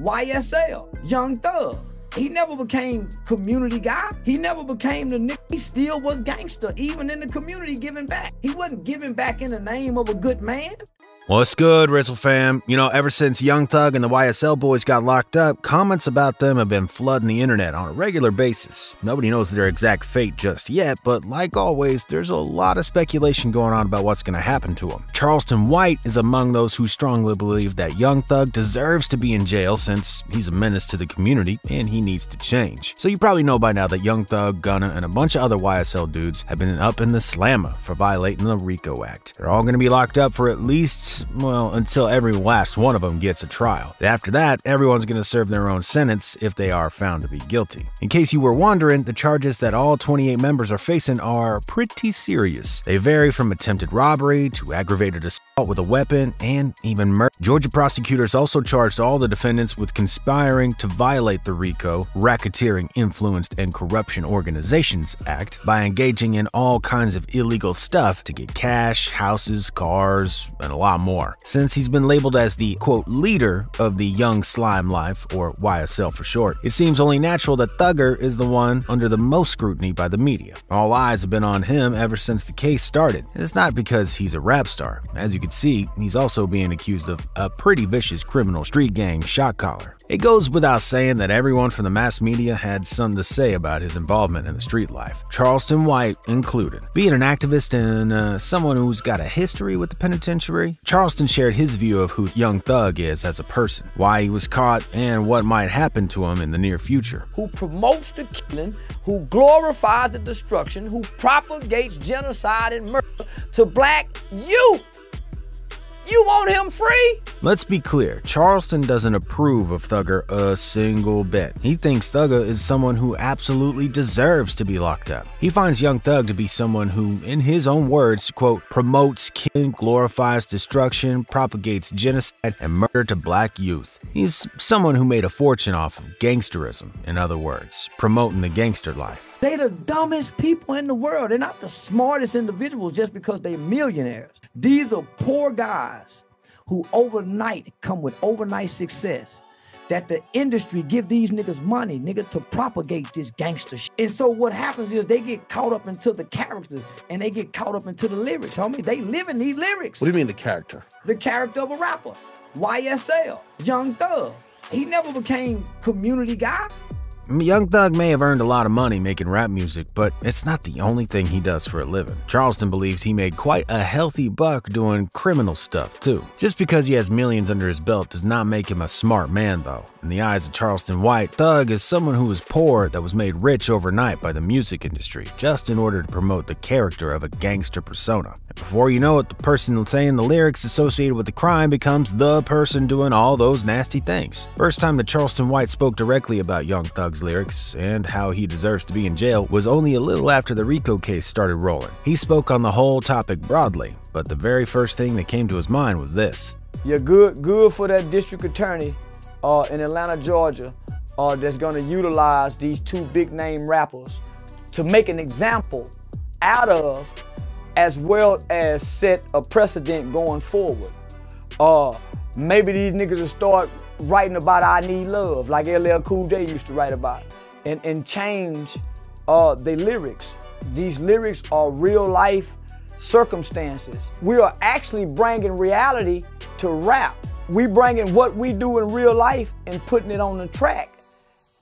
YSL, Young Thug. He never became community guy. He never became the nigga. He still was gangster, even in the community giving back. He wasn't giving back in the name of a good man. What's good, RIZZLE fam? You know, ever since Young Thug and the YSL boys got locked up, comments about them have been flooding the internet on a regular basis. Nobody knows their exact fate just yet, but like always, there's a lot of speculation going on about what's going to happen to them. Charleston White is among those who strongly believe that Young Thug deserves to be in jail since he's a menace to the community and he needs to change. So you probably know by now that Young Thug, Gunna, and a bunch of other YSL dudes have been up in the slammer for violating the RICO Act. They're all going to be locked up for at least, well, until every last one of them gets a trial. After that, everyone's going to serve their own sentence if they are found to be guilty. In case you were wondering, the charges that all 28 members are facing are pretty serious. They vary from attempted robbery to aggravated assault with a weapon and even murder. Georgia prosecutors also charged all the defendants with conspiring to violate the RICO, Racketeering, Influenced, and Corruption Organizations Act by engaging in all kinds of illegal stuff to get cash, houses, cars, and a lot more. Since he's been labeled as the, quote, leader of the Young Slime Life, or YSL for short, it seems only natural that Thugger is the one under the most scrutiny by the media. All eyes have been on him ever since the case started, and it's not because he's a rap star. As you can see, he's also being accused of a pretty vicious criminal street gang shot caller. It goes without saying that everyone from the mass media had something to say about his involvement in the street life, Charleston White included. Being an activist and someone who's got a history with the penitentiary, Charleston shared his view of who Young Thug is as a person, why he was caught, and what might happen to him in the near future. Who promotes the killing, who glorifies the destruction, who propagates genocide and murder to black youth. You want him free? Let's be clear, Charleston doesn't approve of Thugger a single bit. He thinks Thugger is someone who absolutely deserves to be locked up. He finds Young Thug to be someone who, in his own words, quote, promotes killing, glorifies destruction, propagates genocide and murder to black youth. He's someone who made a fortune off of gangsterism, in other words, promoting the gangster life. They the dumbest people in the world. They're not the smartest individuals just because they're millionaires. These are poor guys who overnight come with overnight success, that the industry give these niggas money, niggas, to propagate this gangster shit. And so what happens is they get caught up into the characters and they get caught up into the lyrics, homie. They live in these lyrics. What do you mean the character? The character of a rapper. YSL, Young Thug. He never became community guy. Young Thug may have earned a lot of money making rap music, but it's not the only thing he does for a living. Charleston believes he made quite a healthy buck doing criminal stuff, too. Just because he has millions under his belt does not make him a smart man, though. In the eyes of Charleston White, Thug is someone who was poor that was made rich overnight by the music industry, just in order to promote the character of a gangster persona. And before you know it, the person saying the lyrics associated with the crime becomes the person doing all those nasty things. First time that Charleston White spoke directly about Young Thug's lyrics and how he deserves to be in jail was only a little after the RICO case started rolling. He spoke on the whole topic broadly, but the very first thing that came to his mind was this. You're good for that district attorney in Atlanta, Georgia, that's gonna utilize these two big name rappers to make an example out of, as well as set a precedent going forward. Maybe these niggas will start writing about I need love, like LL Cool J used to write about, and change their lyrics. These lyrics are real life circumstances. We are actually bringing reality to rap. We bringing what we do in real life and putting it on the track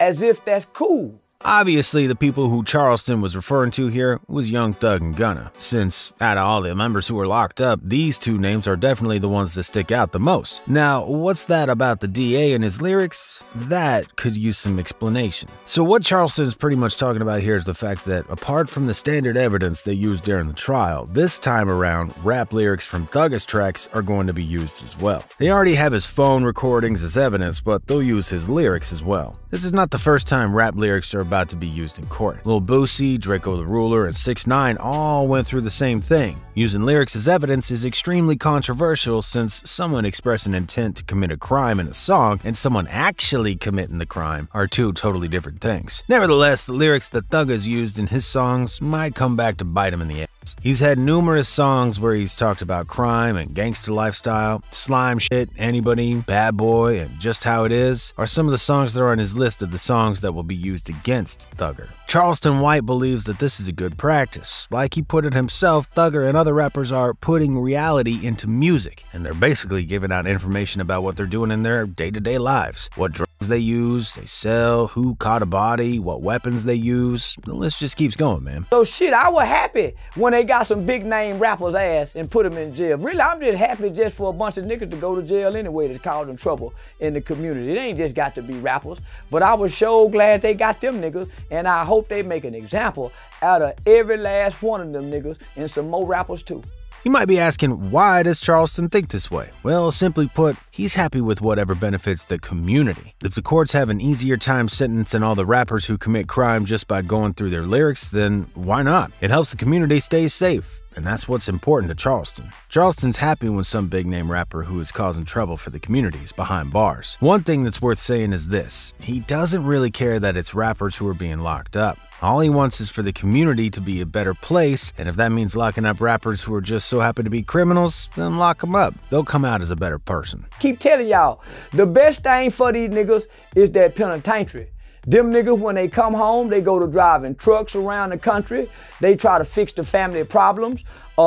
as if that's cool. Obviously, the people who Charleston was referring to here was Young Thug and Gunna, since out of all the members who were locked up, these two names are definitely the ones that stick out the most. Now, what's that about the DA and his lyrics? That could use some explanation. So what Charleston's pretty much talking about here is the fact that apart from the standard evidence they used during the trial, this time around, rap lyrics from Thugger's tracks are going to be used as well. They already have his phone recordings as evidence, but they'll use his lyrics as well. This is not the first time rap lyrics are about about to be used in court. Lil Boosie, Draco the Ruler, and 6ix9ine all went through the same thing. Using lyrics as evidence is extremely controversial since someone expressing intent to commit a crime in a song and someone actually committing the crime are two totally different things. Nevertheless, the lyrics that Thugga has used in his songs might come back to bite him in the ass. He's had numerous songs where he's talked about crime and gangster lifestyle, slime shit, anybody, bad boy, and just how it is are some of the songs that are on his list of the songs that will be used against Thugger. Charleston White believes that this is a good practice. Like he put it himself, Thugger and other rappers are putting reality into music, and they're basically giving out information about what they're doing in their day-to-day lives, what drugs they use, they sell, who caught a body, what weapons they use. The list just keeps going, man. So shit, I was happy when they got some big name rappers' ass and put them in jail. Really, I'm just happy just for a bunch of niggas to go to jail anyway that's causing trouble in the community. It ain't just got to be rappers, but I was so glad they got them niggas, and I hope they make an example out of every last one of them niggas and some more rappers too. You might be asking, why does Charleston think this way? Well, simply put, he's happy with whatever benefits the community. If the courts have an easier time sentencing all the rappers who commit crime just by going through their lyrics, then why not? It helps the community stay safe. And that's what's important to Charleston. Charleston's happy when some big-name rapper who is causing trouble for the community is behind bars. One thing that's worth saying is this: he doesn't really care that it's rappers who are being locked up. All he wants is for the community to be a better place, and if that means locking up rappers who are just so happy to be criminals, then lock them up. They'll come out as a better person. Keep telling y'all, the best thing for these niggas is that penitentiary. Them niggas, when they come home, they go to driving trucks around the country. They try to fix the family problems.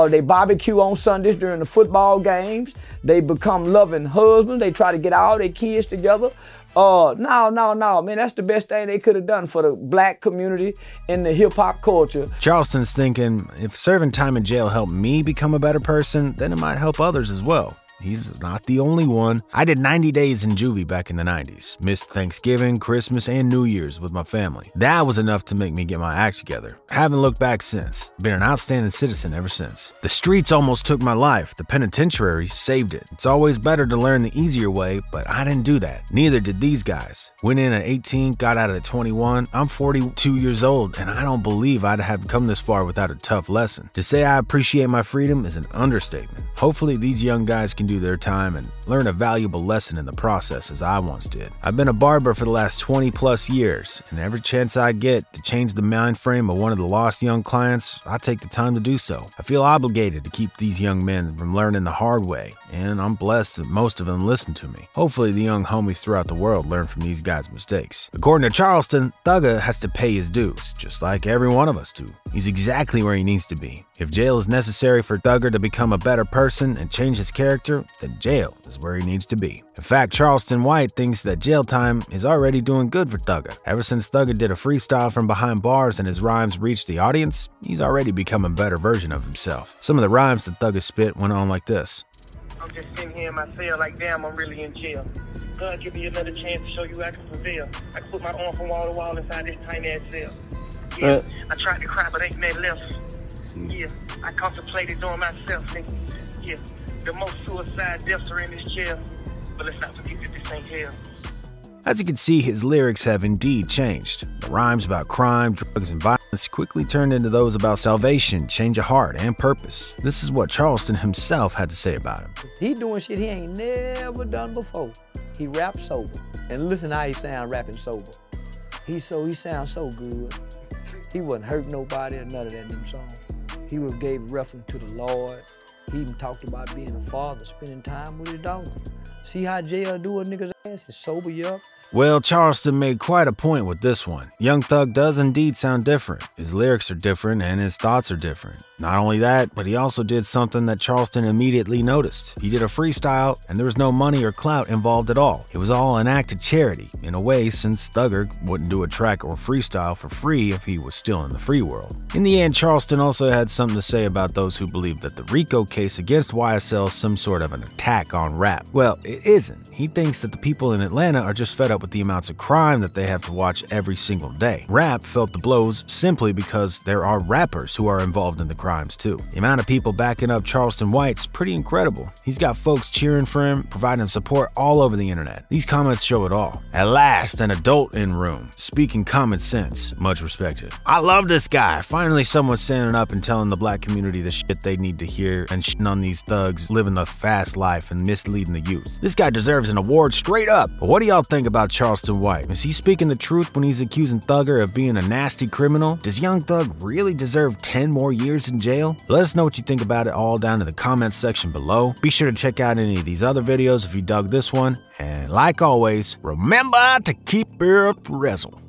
They barbecue on Sundays during the football games. They become loving husbands. They try to get all their kids together. No, man, that's the best thing they could have done for the black community and the hip-hop culture. Charleston's thinking, if serving time in jail helped me become a better person, then it might help others as well. He's not the only one. I did 90 days in juvie back in the 90s. Missed Thanksgiving, Christmas, and New Year's with my family. That was enough to make me get my act together. Haven't looked back since. Been an outstanding citizen ever since. The streets almost took my life. The penitentiary saved it. It's always better to learn the easier way, but I didn't do that. Neither did these guys. Went in at 18, got out at 21. I'm 42 years old, and I don't believe I'd have come this far without a tough lesson. To say I appreciate my freedom is an understatement. Hopefully these young guys can do their time and learn a valuable lesson in the process as I once did. I've been a barber for the last 20+ years, and every chance I get to change the mind frame of one of the lost young clients, I take the time to do so. I feel obligated to keep these young men from learning the hard way, and I'm blessed that most of them listen to me. Hopefully the young homies throughout the world learn from these guys' mistakes. According to Charleston, Thugga has to pay his dues, just like every one of us do. He's exactly where he needs to be. If jail is necessary for Thugger to become a better person and change his character, then jail is where he needs to be. In fact, Charleston White thinks that jail time is already doing good for Thugger. Ever since Thugger did a freestyle from behind bars and his rhymes reached the audience, he's already become a better version of himself. Some of the rhymes that Thugger spit went on like this. I'm just sitting here in my cell like, damn, I'm really in jail. God, give me another chance to show you I can prevail. I can put my arm from wall to wall inside this tiny ass cell. Yeah, I tried to cry, but ain't nothing left. Yeah, I contemplated on myself, nigga. Yeah, the most suicide deaths are in this jail. But let's not forget that this ain't hell. As you can see, his lyrics have indeed changed. The rhymes about crime, drugs, and violence quickly turned into those about salvation, change of heart, and purpose. This is what Charleston himself had to say about him. He doing shit he ain't never done before. He raps sober. And listen how he sound rapping sober. He sounds so good. He wasn't hurt nobody or none of that in them songs. He gave reference to the Lord. He even talked about being a father, spending time with his daughter. See how jail do a nigga's ass? It sober you up. Well, Charleston made quite a point with this one. Young Thug does indeed sound different. His lyrics are different and his thoughts are different. Not only that, but he also did something that Charleston immediately noticed. He did a freestyle and there was no money or clout involved at all. It was all an act of charity, in a way, since Thugger wouldn't do a track or freestyle for free if he was still in the free world. In the end, Charleston also had something to say about those who believe that the RICO case against YSL is some sort of an attack on rap. Well, it isn't. He thinks that the people in Atlanta are just fed up with the amounts of crime that they have to watch every single day. Rap felt the blows simply because there are rappers who are involved in the crimes too. The amount of people backing up Charleston White's pretty incredible. He's got folks cheering for him, providing support all over the internet. These comments show it all. At last, an adult in room, speaking common sense, much respected. I love this guy. Finally someone standing up and telling the black community the shit they need to hear and shitting on these thugs living the fast life and misleading the youth. This guy deserves an award straight up. But what do y'all think about Charleston White? Is he speaking the truth when he's accusing Thugger of being a nasty criminal? Does Young Thug really deserve 10 more years in jail? Let us know what you think about it all down in the comments section below. Be sure to check out any of these other videos if you dug this one. And like always, remember to keep it RIZZLE.